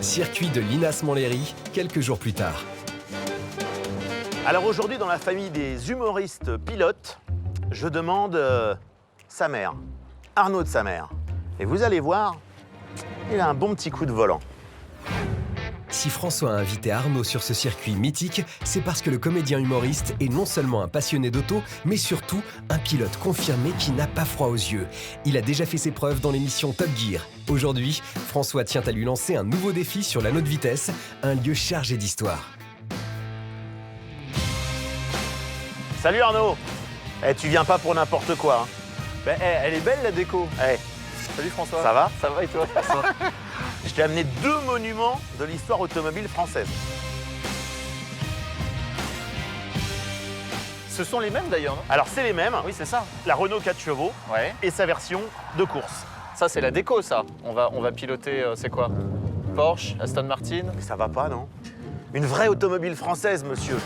Circuit de Linas-Montlhéry, quelques jours plus tard. Alors aujourd'hui, dans la famille des humoristes pilotes, je demande sa mère, Arnaud de sa mère. Et vous allez voir, il a un bon petit coup de volant. Si François a invité Arnaud sur ce circuit mythique, c'est parce que le comédien humoriste est non seulement un passionné d'auto, mais surtout un pilote confirmé qui n'a pas froid aux yeux. Il a déjà fait ses preuves dans l'émission Top Gear. Aujourd'hui, François tient à lui lancer un nouveau défi sur l'anneau de vitesse, un lieu chargé d'histoire. Salut Arnaud. Tu viens pas pour n'importe quoi. Hein. Elle est belle la déco. Salut François. Ça va? Ça va et toi? Je t'ai amené 2 monuments de l'histoire automobile française. Ce sont les mêmes d'ailleurs, non? Alors c'est les mêmes. Oui, c'est ça. La Renault 4 chevaux Ouais. et sa version de course. Ça, c'est la déco, ça. On va piloter, c'est quoi? Porsche, Aston Martin. Mais ça va pas, non? Une vraie automobile française, monsieur.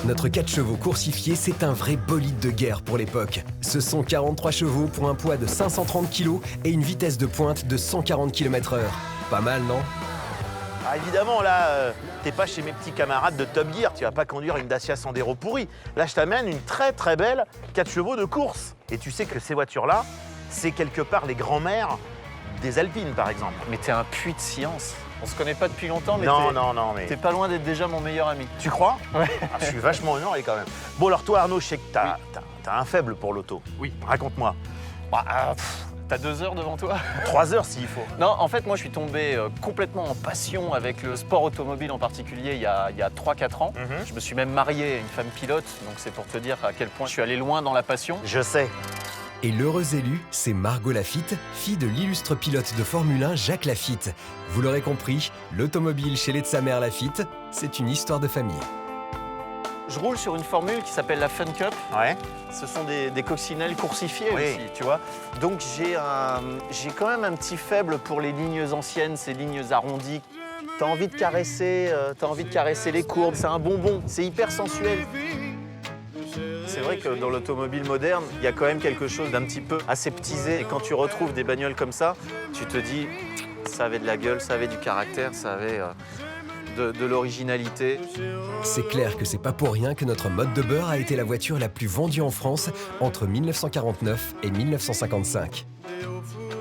Notre 4 chevaux coursifié, c'est un vrai bolide de guerre pour l'époque. Ce sont 43 chevaux pour un poids de 530 kg et une vitesse de pointe de 140 km/h. Pas mal, non? Ah, évidemment, là, t'es pas chez mes petits camarades de Top Gear. Tu vas pas conduire une Dacia Sandero pourrie. Là, je t'amène une très très belle 4 chevaux de course. Et tu sais que ces voitures-là, c'est quelque part les grands-mères des Alpines, par exemple. Mais t'es un puits de science. On se connaît pas depuis longtemps, mais Non, mais... t'es pas loin d'être déjà mon meilleur ami. Tu crois? Ouais. Je suis vachement honoré quand même. Bon, alors toi, Arnaud, je sais que t'as un faible pour l'auto. Oui. Raconte-moi. T'as 2 heures devant toi? 3 heures s'il faut. Non, en fait, moi, je suis tombé complètement en passion avec le sport automobile en particulier il y a 3-4 ans. Je me suis même marié à une femme pilote, donc c'est pour te dire à quel point je suis allé loin dans la passion. Je sais. Et l'heureuse élue, c'est Margot Lafitte, fille de l'illustre pilote de Formule 1 Jacques Lafitte. Vous l'aurez compris, l'automobile chez les de sa mère Lafitte, c'est une histoire de famille. Je roule sur une formule qui s'appelle la Fun Cup. Ouais. Ce sont des coccinelles coursifiées Oui. aussi, tu vois. Donc j'ai quand même un petit faible pour les lignes anciennes, ces lignes arrondies. T'as envie de caresser les courbes, c'est un bonbon, c'est hyper sensuel. C'est vrai que dans l'automobile moderne, il y a quand même quelque chose d'un petit peu aseptisé. Et quand tu retrouves des bagnoles comme ça, tu te dis, ça avait de la gueule, ça avait du caractère, ça avait de l'originalité. C'est clair que c'est pas pour rien que notre mode de beurre a été la voiture la plus vendue en France entre 1949 et 1955.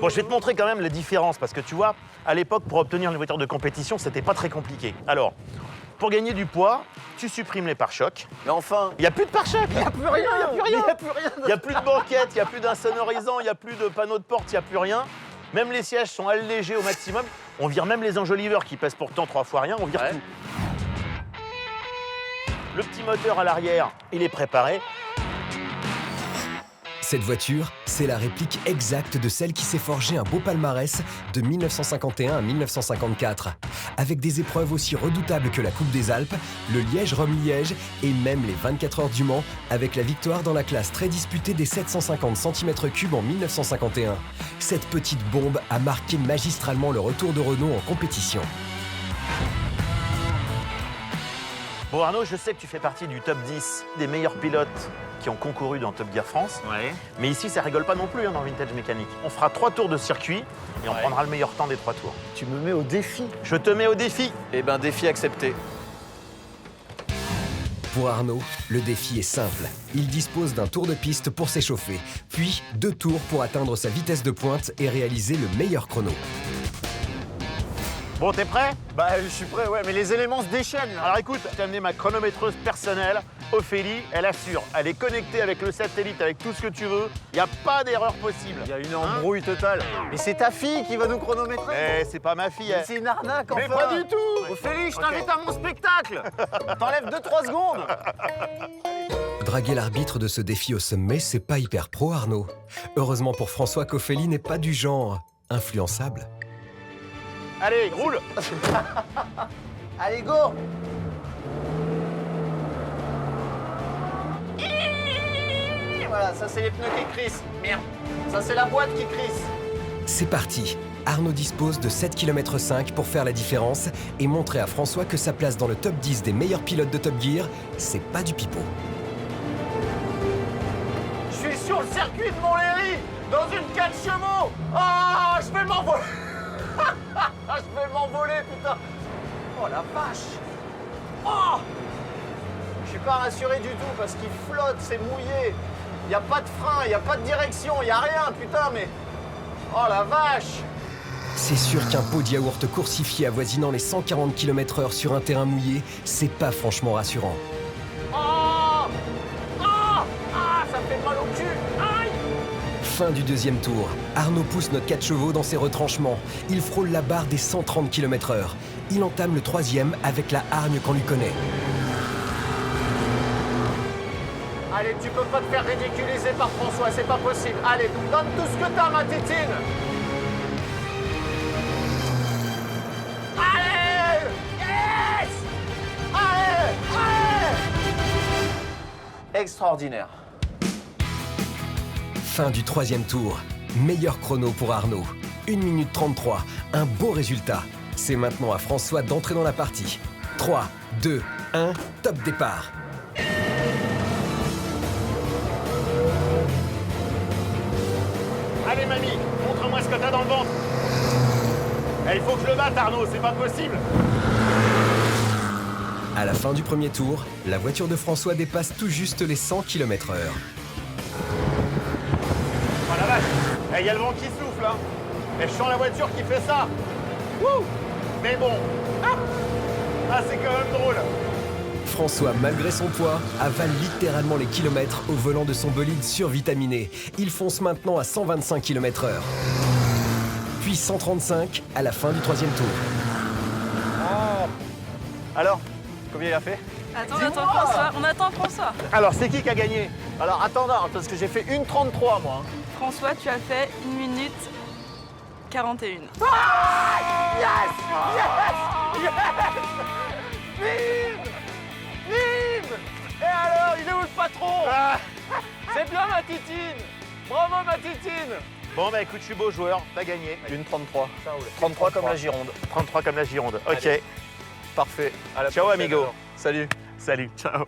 Bon, je vais te montrer quand même les différences parce que tu vois, à l'époque, pour obtenir une voiture de compétition, c'était pas très compliqué. Alors, pour gagner du poids, tu supprimes les pare-chocs. Mais enfin, Il n'y a plus de pare-chocs. il n'y a plus rien, il n'y a plus rien. Il n'y a plus de banquette, il n'y a plus d'insonorisant, il n'y a plus de panneaux de porte, il n'y a plus rien. Même les sièges sont allégés au maximum. On vire même les enjoliveurs qui pèsent pourtant 3 fois rien, on vire Ouais. tout. Le petit moteur à l'arrière, il est préparé. Cette voiture, c'est la réplique exacte de celle qui s'est forgé un beau palmarès de 1951 à 1954, avec des épreuves aussi redoutables que la Coupe des Alpes, le Liège-Rome-Liège et même les 24 heures du Mans, avec la victoire dans la classe très disputée des 750 cm3 en 1951. Cette petite bombe a marqué magistralement le retour de Renault en compétition. Bon Arnaud, je sais que tu fais partie du top 10 des meilleurs pilotes qui ont concouru dans Top Gear France. Ouais. Mais ici, ça rigole pas non plus dans Vintage Mécanique. On fera 3 tours de circuit et on Ouais. prendra le meilleur temps des 3 tours. Tu me mets au défi. Je te mets au défi. Eh ben, défi accepté. Pour Arnaud, le défi est simple. Il dispose d'un tour de piste pour s'échauffer, puis 2 tours pour atteindre sa vitesse de pointe et réaliser le meilleur chrono. Bon, t'es prêt? Je suis prêt, ouais, mais les éléments se déchaînent. Alors écoute, j'ai amené ma chronométreuse personnelle, Ophélie. Elle assure, elle est connectée avec le satellite, avec tout ce que tu veux. Il n'y a pas d'erreur possible. Il y a une embrouille totale. Mais c'est ta fille qui va nous chronométrer. Mais c'est pas ma fille, elle. C'est une arnaque, enfin. Mais pas du tout. Ophélie, je Ok. t'invite à mon spectacle. T'enlèves 2-3 secondes. Draguer l'arbitre de ce défi au sommet, c'est pas hyper pro, Arnaud. Heureusement pour François qu'Ophélie n'est pas du genre influençable. Allez, roule. Allez, go. Voilà, ça c'est les pneus qui crissent. Merde. Ça c'est la boîte qui crisse. C'est parti. Arnaud dispose de 7,5 km pour faire la différence et montrer à François que sa place dans le top 10 des meilleurs pilotes de Top Gear, c'est pas du pipeau. Je suis sur le circuit de Montlhéry, dans une 4 chevaux. Ah, je vais m'envoler. Je vais m'envoler. putain. Oh la vache. Oh, je suis pas rassuré du tout parce qu'il flotte, c'est mouillé. Il n'y a pas de frein, il n'y a pas de direction, il n'y a rien, putain, mais... Oh la vache. C'est sûr qu'un pot de yaourt coursifié avoisinant les 140 km/h sur un terrain mouillé, c'est pas franchement rassurant. Oh, oh, ah, ça fait mal au cul. Aïe. Fin du deuxième tour. Arnaud pousse notre 4 chevaux dans ses retranchements. Il frôle la barre des 130 km/h. Il entame le troisième avec la hargne qu'on lui connaît. Allez, tu peux pas te faire ridiculiser par François, c'est pas possible. Allez, donne tout ce que t'as, ma titine. Allez. Yes. Allez, allez. Extraordinaire. Fin du troisième tour. Meilleur chrono pour Arnaud. 1 minute 33. Un beau résultat. C'est maintenant à François d'entrer dans la partie. 3, 2, 1, top départ. Allez mamie, montre-moi ce que t'as dans le ventre. Il faut que je le batte Arnaud, c'est pas possible. À la fin du premier tour, la voiture de François dépasse tout juste les 100 km/h. Oh la vache, il y a le vent qui souffle hein. Et je sens la voiture qui fait ça. Wouh. Mais bon, c'est quand même drôle. François, malgré son poids, avale littéralement les kilomètres au volant de son bolide survitaminé. Il fonce maintenant à 125 km/h. Puis 135 à la fin du troisième tour. Alors, combien il a fait? Attends, on attend François. On attend François. Alors c'est qui a gagné? Alors, attends, parce que j'ai fait 1,33 moi. François, tu as fait 1 minute 41. Yes! Yes! Yes! Bim! Bim! Et alors, il est où le patron? C'est bien ma titine! Bravo ma titine! Bon bah écoute, je suis beau joueur, t'as gagné. 1,33. 33 comme la Gironde. 33 comme la Gironde, ok. Allez. Parfait. À la Ciao prochaine, amigo. alors. Salut. Salut, ciao.